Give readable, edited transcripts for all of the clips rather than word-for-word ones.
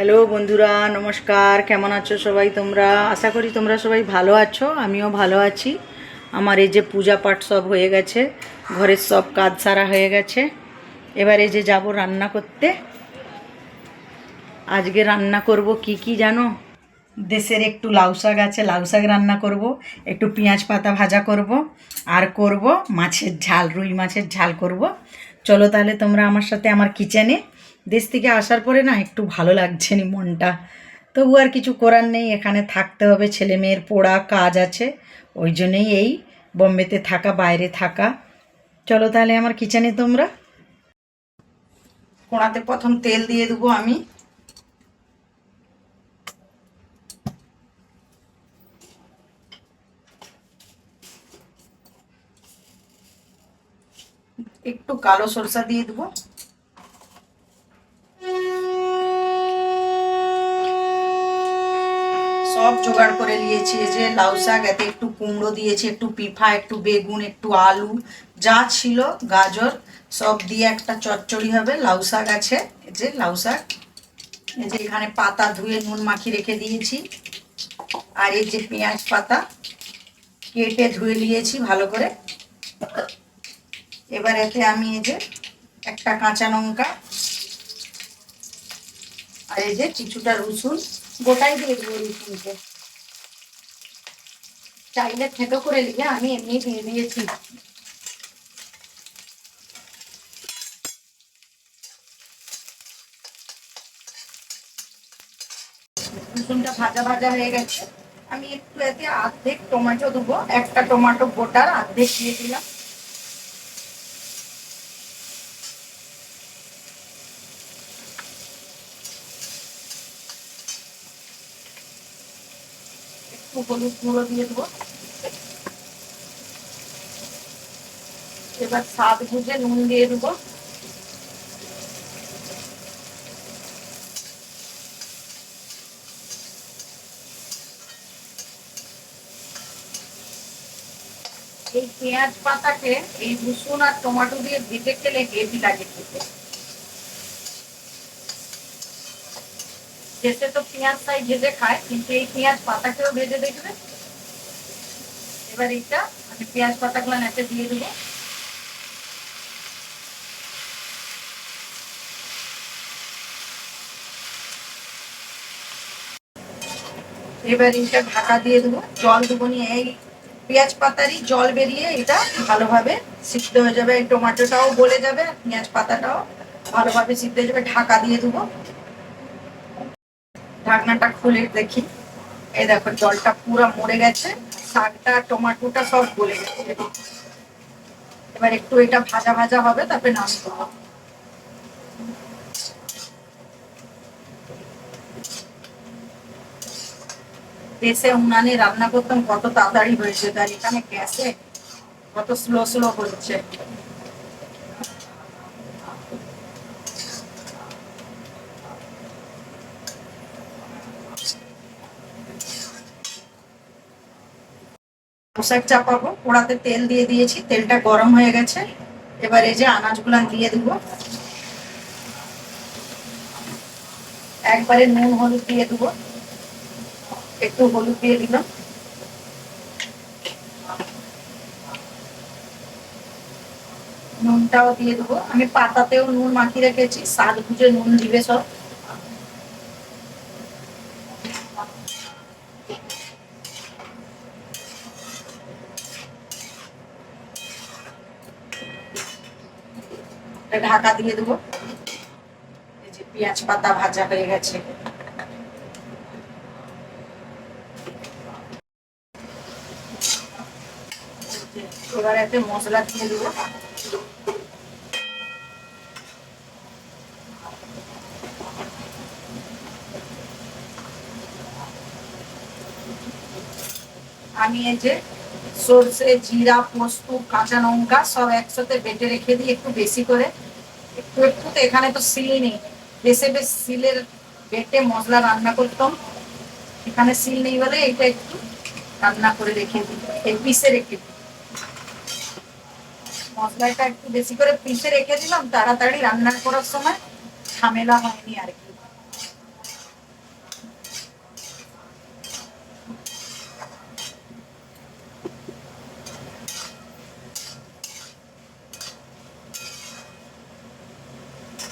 Hello বন্ধুরা, নমস্কার। কেমন আছো সবাই তোমরা? আশা করি তোমরা সবাই ভালো আছো, আমিও ভালো আছি। আমার এই যে পূজা পাঠ সব হয়ে গেছে, ঘরের সব কাজ সারা হয়ে গেছে। এবার এই যে যাব রান্না করতে। আজকে রান্না করব কি জানো? দেশের একটু লাউ শাক আছে, লাউ শাক রান্না করব, একটু পেঁয়াজ পাতা ভাজা করব, আর করব মাছের ঝাল, রুই মাছের ঝাল করব। চলো তাহলে তোমরা আমার সাথে আমার কিচেনে। দেশ থেকে আসার পরে না একটু ভালো লাগছে না মনটা, তবু আর কিছু করার নেই, এখানে থাকতে হবে, ছেলে মেয়ের পড়া কাজ আছে, ওই জন্যই এই বোম্বেতে থাকা, বাইরে থাকা। চলো তাহলে আমার কিচেনে তোমরা। কড়াতে প্রথম তেল দিয়ে দেবো আমি। একটু কালো সরষা দিয়ে দেবো। সব জোগাড় করে নিয়েছি। এই যে লাউ শাক, এতে একটু কুমড়ো দিয়েছি, একটু পিফা, একটু বেগুন, একটু আলু, যা ছিল গাজর, সব দিয়ে একটা চচ্চড়ি হবে। লাউ শাক আছে, এই যে লাউ শাক, এই যে এখানে পাতা ধুয়ে নুন মাখিয়ে রেখে দিয়েছি। আর এই যে পেঁয়াজ পাতা কেটে ধুয়ে নিয়েছি ভালো করে। এবার এতে আমি এই যে একটা কাঁচা লঙ্কা, আর এই যে কিছুটা রসুন, গোটাই দিয়ে দেবো রসুনকে, চাইলে থেতো করে নিয়ে আমি এমনি দিয়ে দিয়েছি। রসুনটা ভাজা ভাজা হয়ে গেছে। আমি একটু এতে অর্ধেক টমেটো দেবো, একটা টমেটো গোটার অর্ধেক দিয়ে দিলাম। একটু হলুদ গুঁড়ো দিয়ে দেবো। এবার স্বাদ বুঝে নুন দিয়ে দেবো। এই পেঁয়াজ পাতাকে এই রসুন আর টমেটো দিয়ে ভেজে খেলে হেভি লাগে খেতে। দেশে তো পেঁয়াজ তাই ভেজে খায়, কিন্তু এই পেঁয়াজ পাতাকেও ভেজে দেখবে। এবার এইটা আমি পেঁয়াজ পাতাগুলো নেচে দিয়ে দেবো। এবার এটা ঢাকা দিয়ে দেবো, জল দেবো নিয়ে এই পেঁয়াজ পাতারই জল বেরিয়ে এটা ভালোভাবে সিদ্ধ হয়ে যাবে। এই টমেটোটাও গলে যাবে, পেঁয়াজ পাতাটাও ভালোভাবে সিদ্ধ হয়ে যাবে। ঢাকা দিয়ে দেবো। ঢাকনাটা খুলে দেখি, এই দেখো জলটা পুরো মরে গেছে, শাকটা টমেটোটা সব গলে গেছে। এবার একটু এটা ভাজা ভাজা হবে, তারপরে নামিয়ে দেবো। দেশে উনানে রান্না করতাম কত তাড়াতাড়ি হয়েছে, আর এখানে গ্যাসে কত স্লো স্লো হচ্ছে। পোশাক চাপাবো, পোড়াতে তেল দিয়ে দিয়েছি, তেলটা গরম হয়ে গেছে। এবার এই যে আনাজগুলা দিয়ে দেবো। একবারে নুন হলুদ দিয়ে দেবো, একটু হলুদ দিয়ে দিলাম। নুনটাও দিয়ে দেবো, আমি পাতাতেও নুন মাখিয়ে রেখেছি, স্বাদ বুঝে নুন দিবে সব। ঢাকা দিয়ে দেবো। এই যে পেঁয়াজ পাতা ভাজা হয়ে গেছে। এবার এতে মশলা দিয়ে দেবো। আমি এই যে সরষে, জিরা, পোস্ত, কাঁচা লঙ্কা সব একসাথে বেটে রেখে দিই একটু বেশি করে। একটু একটু তো এখানে তো সিল নেই, দেশে বেশ সিলের বেটে মশলা রান্না করতাম, এখানে সিল নেই বলে এটা একটু রান্না করে রেখে দিই, এই পিসে রেখে দিই। মশলাটা একটু বেশি করে পিসে রেখে দিলাম, তাড়াতাড়ি রান্না করার সময় ঝামেলা হয়নি আর কি।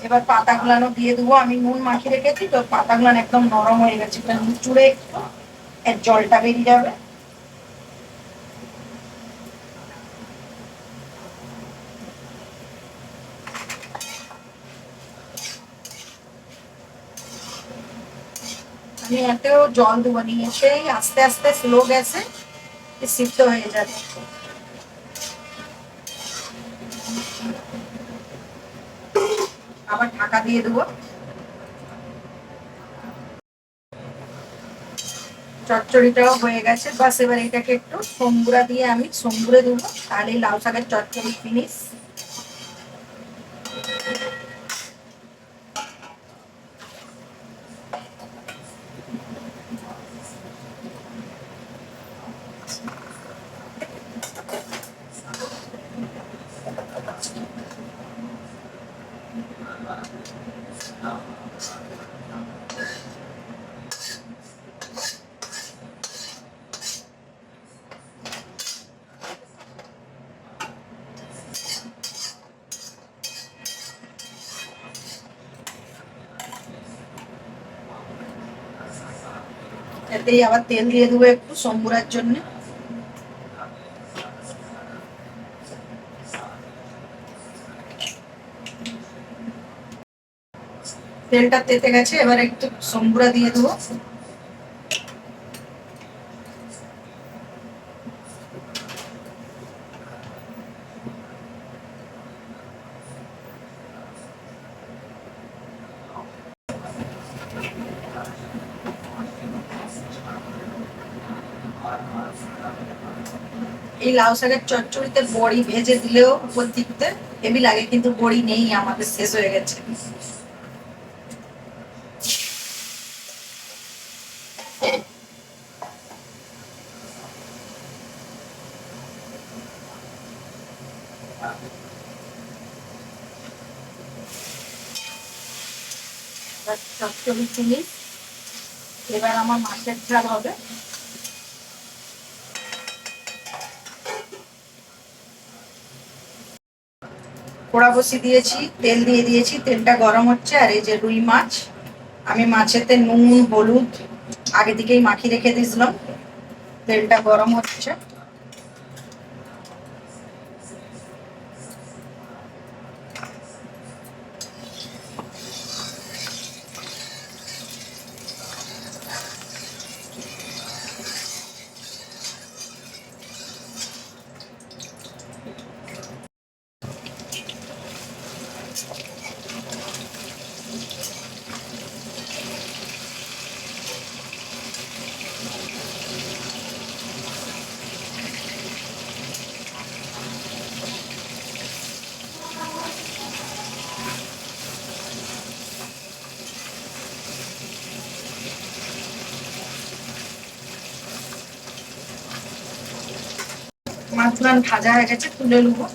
এবার পাতাগুলানো দিয়ে দেবো। আমি নুন মাখিয়ে রেখেছি তো, পাতাগুলান একদম নরম হয়ে গেছে, চুড়ে একটু এর জলটা বেরিয়ে যাবে। আমি এতেও জল দেবো, নিয়ে সেই আস্তে আস্তে স্লো গ্যাসে সিদ্ধ হয়ে যাবে। আবার ঢাকা দিয়ে দেবো। চচ্চড়িটাও হয়ে গেছে, বাস এবার এটাকে একটু সম্বুরা দিয়ে আমি সম্বুরে দেবো, তাহলে লাউ শাকের চচ্চড়ি ফিনিশ। এতেই আবার তেল দিয়ে দেবো একটু সম্বুরার জন্য। তেলটা তেতে গেছে, এবার একটু সম্বুরা দিয়ে দেবো। এই লাউ শাকের চচ্চড়িতে বড়ি ভেজে দিলেও উপর দিকতে হেভি লাগে, কিন্তু বড়ি নেই, আমাদের শেষ হয়ে গেছে। চচ্চড়ি ফিনিশ। এবার আমার মাছের ঝাল হবে। কড়া বসিয়ে দিয়েছি, তেল দিয়ে দিয়েছি, তেলটা গরম হচ্ছে। আর এই যে রুই মাছ, আমি মাছেতে নুন হলুদ আগে থেকেই মাখিয়ে রেখে দিয়েছিলাম। তেলটা গরম হচ্ছে। মাছগুলো ভাজা হয়ে গেছে, তুলে নেবো।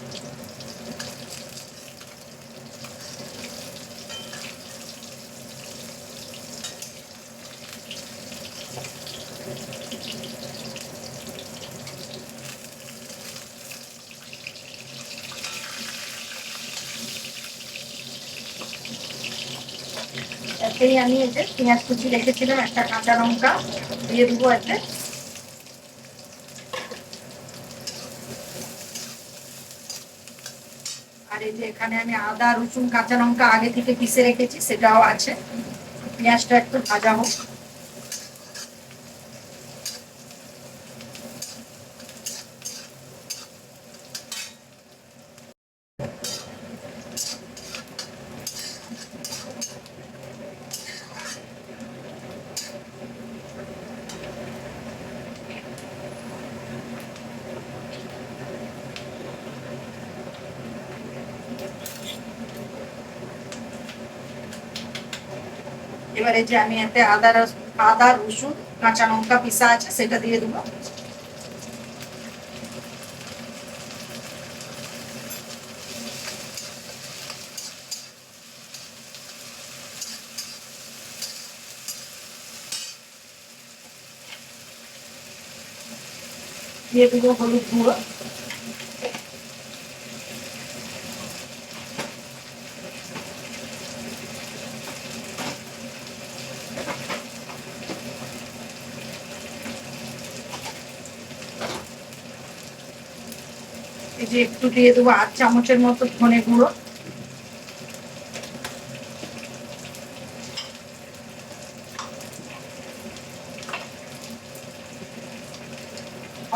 এতেই আমি এতে পেঁয়াজ কুচি রেখেছিলাম, একটা কাঁচা লঙ্কা দিয়ে দেবো এতে। আর এই যে এখানে আমি আদা রসুন কাঁচা লঙ্কা আগে থেকে পিষে রেখেছি, সেটাও আছে। পেঁয়াজটা একটু ভাজা হোক। এবারে যে আমি এতে আদা রসুন কাঁচা লঙ্কা পিষা আছে, সেটা দিয়ে দেবো। দিয়ে দেবো হলুদ গুঁড়ো। এই যে একটু দিয়ে দেবো 8 চামচের মতো ধনে গুঁড়ো,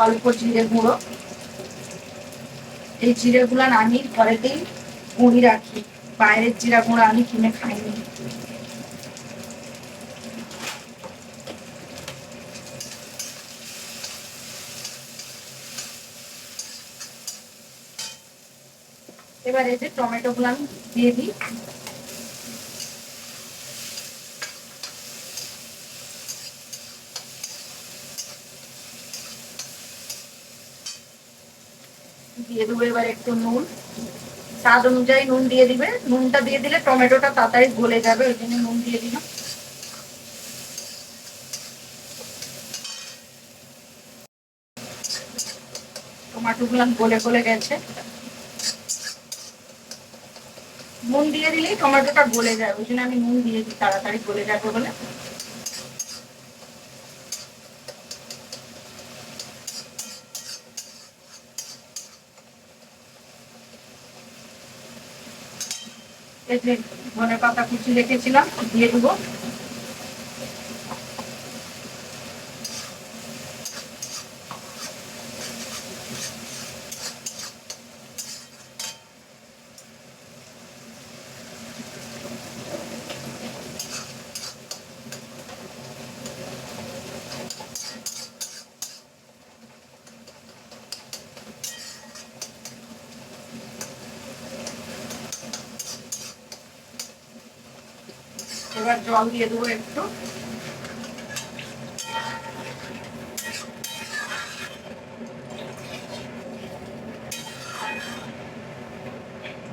অল্প জিরে গুঁড়ো। এই জিরে গুলো আমি ঘরেতেই গুঁড়ি রাখি, বাইরের জিরা গুঁড়ো আমি কিনে খাইনি। এবার এই যে টমেটো গুলো আমি দিয়ে দিই। দিয়ে দেবো এবার একটু নুন, স্বাদ অনুযায়ী নুন দিয়ে দিবে। নুনটা দিয়ে দিলে টমেটোটা তাড়াতাড়ি গলে যাবে, ওই জন্য নুন দিয়ে দিলাম। টমেটো গুলো গলে গলে গেছে। নুন দিয়ে দিলেই টমেটোটা গলে যায়, ওই জন্য আমি নুন দিয়ে দিই, তাড়াতাড়ি গলে যাবে বলে। এই যে ধনে পাতা কুচি রেখেছিলাম দিয়ে দেবো। এবার জল দিয়ে দেবো একটু।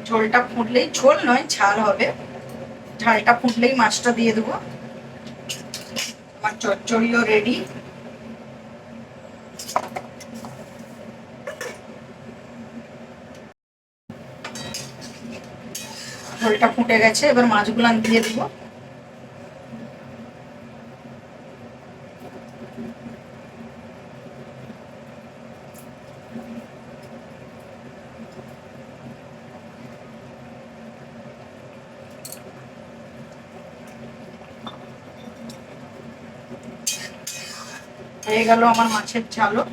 ঝোলটা ফুটলেই, ঝোল নয় ঝাল হবে, ঝালটা ফুটলেই মাছটা দিয়ে দেবো। আমার চচ্চড়িও রেডি। ঝোলটা ফুটে গেছে, এবার মাছগুলো আমি দিয়ে দেবো। হয়ে গেল আমার মাছের ঝালও।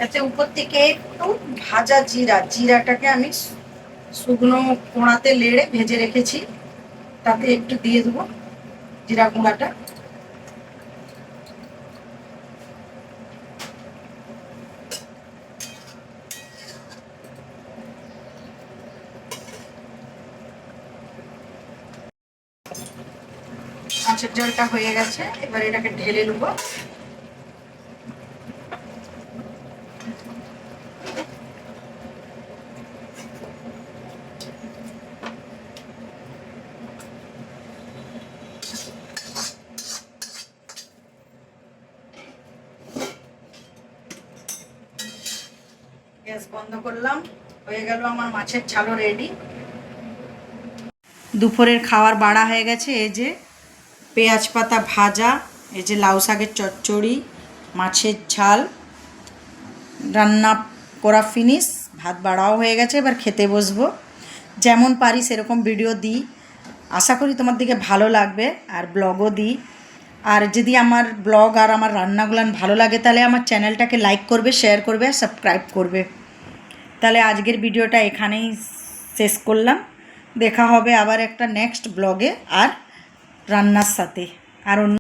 এতে উপর থেকে একটু ভাজা জিরাটাকে আমি শুকনো কোড়াতে লেড়ে ভেজে রেখেছি, তাতে একটু দিয়ে দেবো জিরা গুঁড়াটা। মাছের ঝোলটা হয়ে গেছে, এবার এটাকে ঢেলে নেবো। গ্যাস বন্ধ করলাম, হয়ে গেল আমার মাছের ঝালও রেডি। দুপুরের খাবার বাড়া হয়ে গেছে। এই যে পেঁয়াজ পাতা ভাজা, এই যে লাউ শাকের চচ্চড়ি, মাছের ঝাল রান্না করা ফিনিশ, ভাত বাড়াও হয়ে গেছে। এবার খেতে বসবো। যেমন পারি সেরকম ভিডিও দিই, আশা করি তোমার দিকে ভালো লাগবে, আর ব্লগও দিই। আর যদি আমার ব্লগ আর আমার রান্নাগুলো ভালো লাগে তাহলে আমার চ্যানেলটাকে লাইক করবে, শেয়ার করবে আর সাবস্ক্রাইব করবে। তাহলে আজকের ভিডিওটা এখানেই শেষ করলাম। দেখা হবে আবার একটা নেক্সট ব্লগে আর রান্নার সাথে আর অন্য